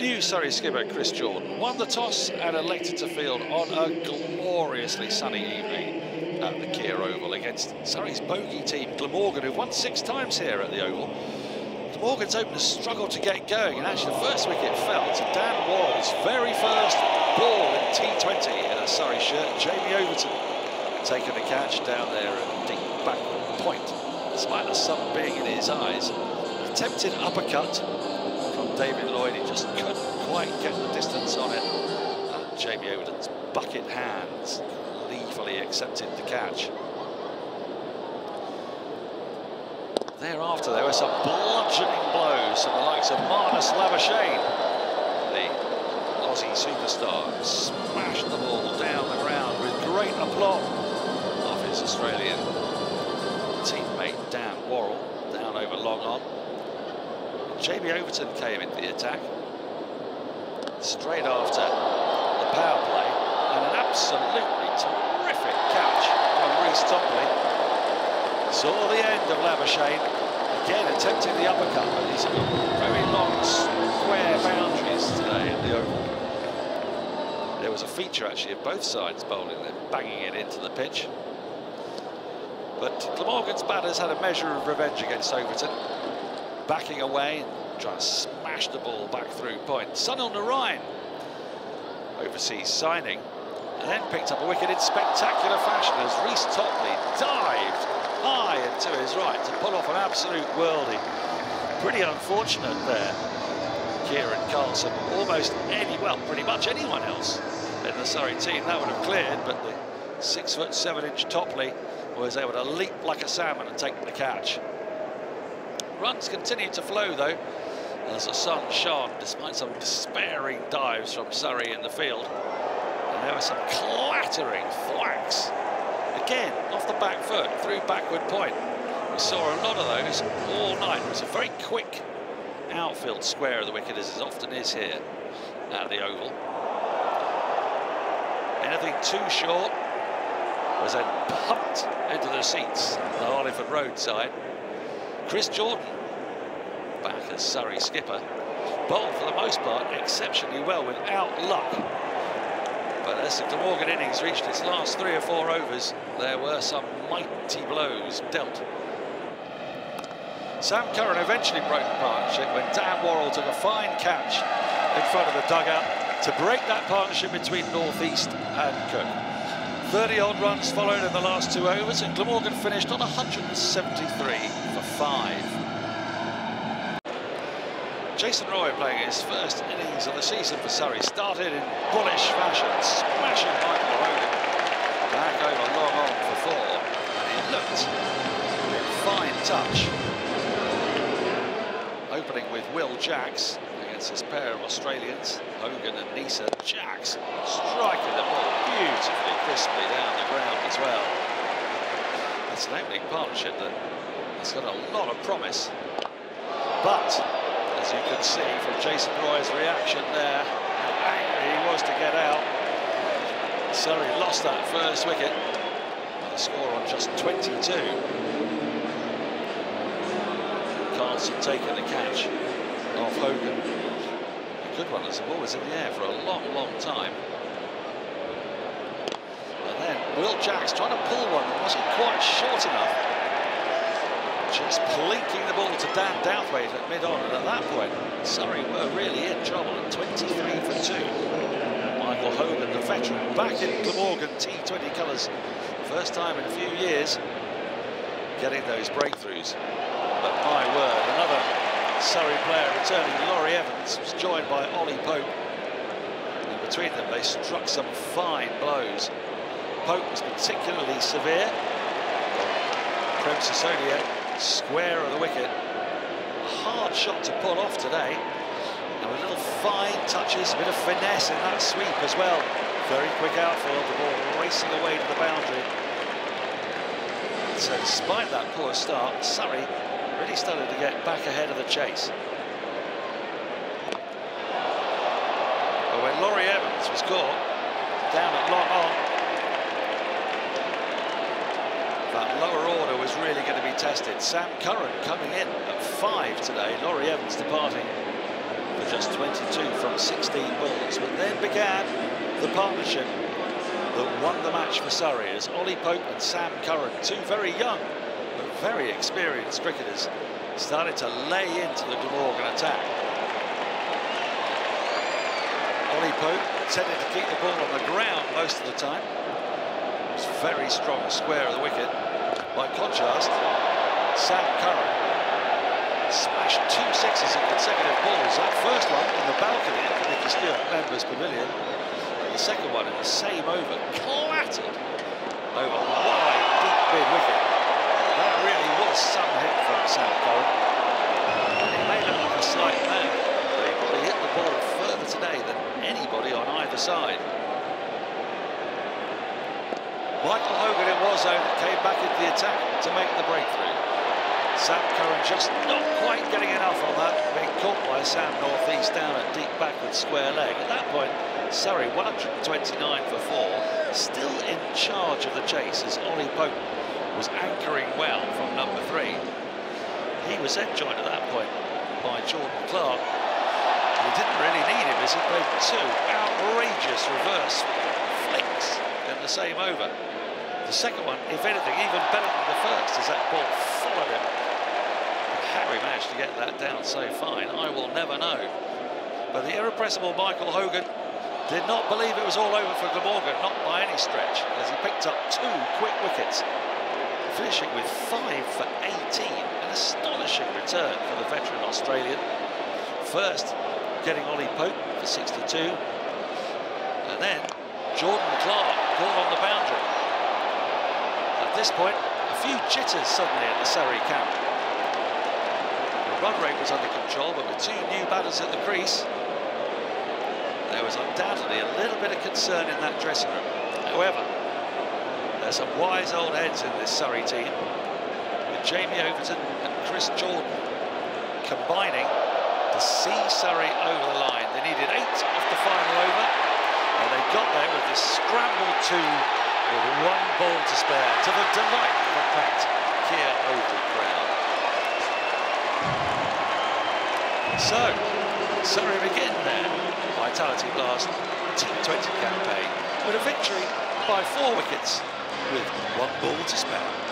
New Surrey skipper Chris Jordan won the toss and elected to field on a gloriously sunny evening at the Kia Oval against Surrey's bogey team Glamorgan, who've won 6 times here at the Oval. Glamorgan's openers struggled to get going, and actually the first wicket fell to Dan Worrell's very first ball in T20 in a Surrey shirt. Jamie Overton taking the catch down there at deep backward point, despite the sun being in his eyes. Attempted uppercut from David Lloyd, he just couldn't quite get the distance on it. And Jamie Overton's bucket hands gleefully accepted the catch. Thereafter, there were some bludgeoning blows from the likes of Marnus Labuschagne, the Aussie superstar, who smashed the ball down the ground with great aplomb of his Australian teammate Dan Worrell down over long on. Jamie Overton came into the attack straight after the power play, and an absolutely terrific catch from Reece Topley. Saw the end of Labuschagne, again attempting the uppercut, but these are very long square boundaries today at the Oval. There was a feature actually of both sides bowling, them banging it into the pitch. But Glamorgan's batters had a measure of revenge against Overton, backing away and trying to smash the ball back through point. Sunil Narine, overseas signing, and then picked up a wicket in spectacular fashion as Reece Topley dived high and to his right to pull off an absolute worldie. Pretty unfortunate there. Kieran Carlson, almost pretty much anyone else in the Surrey team that would have cleared, but the 6'7" Topley was able to leap like a salmon and take the catch. Runs continued to flow though, as the sun shone despite some despairing dives from Surrey in the field. And there were some clattering thwacks. Again, off the back foot, through backward point. We saw a lot of those all night. It was a very quick outfield square of the wicket, as it often is here at the Oval. Anything too short was then pumped into the seats on the Hollingford Road side. Chris Jordan, back as Surrey skipper, bowled for the most part exceptionally well without luck. But as the Glamorgan innings reached its last 3 or 4 overs, there were some mighty blows dealt. Sam Curran eventually broke the partnership when Dan Worrell took a fine catch in front of the dugout to break that partnership between North East and Cook. 30-odd runs followed in the last 2 overs, and Glamorgan finished on 173 for 5. Jason Roy, playing his first innings of the season for Surrey, started in bullish fashion, smashing Michael Hogan back over long on for 4, and he looked in fine touch. Opening with Will Jacks against his pair of Australians, Hogan and Nisa. Jacks striking the ball beautifully, crisply down the ground as well. It's an opening partnership that has got a lot of promise, but as you can see from Jason Roy's reaction there, how angry he was to get out. Surrey lost that first wicket with a score on just 22. Carlson taking the catch off Hogan. A good one as the ball was in the air for a long, long time. And then Will Jacks trying to pull one that wasn't quite short enough. Just plinking the ball to Dan Douthwaite at mid-on, and at that point, Surrey were really in trouble at 23 for 2. Michael Hogan, the veteran, back in Glamorgan T20 colours, first time in a few years, getting those breakthroughs. But my word, another Surrey player returning, Laurie Evans, was joined by Ollie Pope, and between them they struck some fine blows. Pope was particularly severe. Prem Sissodia square of the wicket. A hard shot to pull off today, and with little fine touches, a bit of finesse in that sweep as well. Very quick outfield, the ball racing away to the boundary. So despite that poor start, Surrey really started to get back ahead of the chase. But when Laurie Evans was caught down at long on, that lower order was really going to be tested. Sam Curran coming in at 5 today. Laurie Evans departing for with just 22 from 16 balls. But then began the partnership that won the match for Surrey as Ollie Pope and Sam Curran, two very young but very experienced cricketers, started to lay into the Glamorgan attack. Ollie Pope tended to keep the ball on the ground most of the time. It was very strong square of the wicket. By contrast, Sam Curran smashed 2 sixes in consecutive balls. That first one in the balcony at the Nicky Stewart Members Pavilion, and the second one in the same over, clattered over wide, deep mid-wicket. That really was some hit from Sam Curran. And he may look like a slight man, but he probably hit the ball further today than anybody on either side. Michael Hogan it was, though, that came back into the attack to make the breakthrough. Sam Curran just not quite getting enough on that, being caught by Sam Northeast down at deep backward square leg. At that point, Surrey 129 for 4, still in charge of the chase as Ollie Pope was anchoring well from number 3. He was then joined at that point by Jordan Clark. He didn't really need him as he played 2 outrageous reverse flicks in the same over. The second one, if anything, even better than the first, as that ball followed him. How he managed to get that down so fine, I will never know. But the irrepressible Michael Hogan did not believe it was all over for Glamorgan, not by any stretch, as he picked up 2 quick wickets, finishing with 5 for 18, an astonishing return for the veteran Australian. First, getting Ollie Pope for 62, and then Jordan Clark caught on the boundary. At this point, a few jitters suddenly at the Surrey camp. The run rate was under control, but with 2 new batters at the crease, there was undoubtedly a little bit of concern in that dressing room. However, there's some wise old heads in this Surrey team, with Jamie Overton and Chris Jordan combining to see Surrey over the line. They needed 8 off the final over, and they got there with this scrambled 2 with 1 ball to spare, to the delight of a packed Kia Oval crowd. So, Surrey begin their Vitality Blast T20 campaign with a victory by 4 wickets with 1 ball to spare.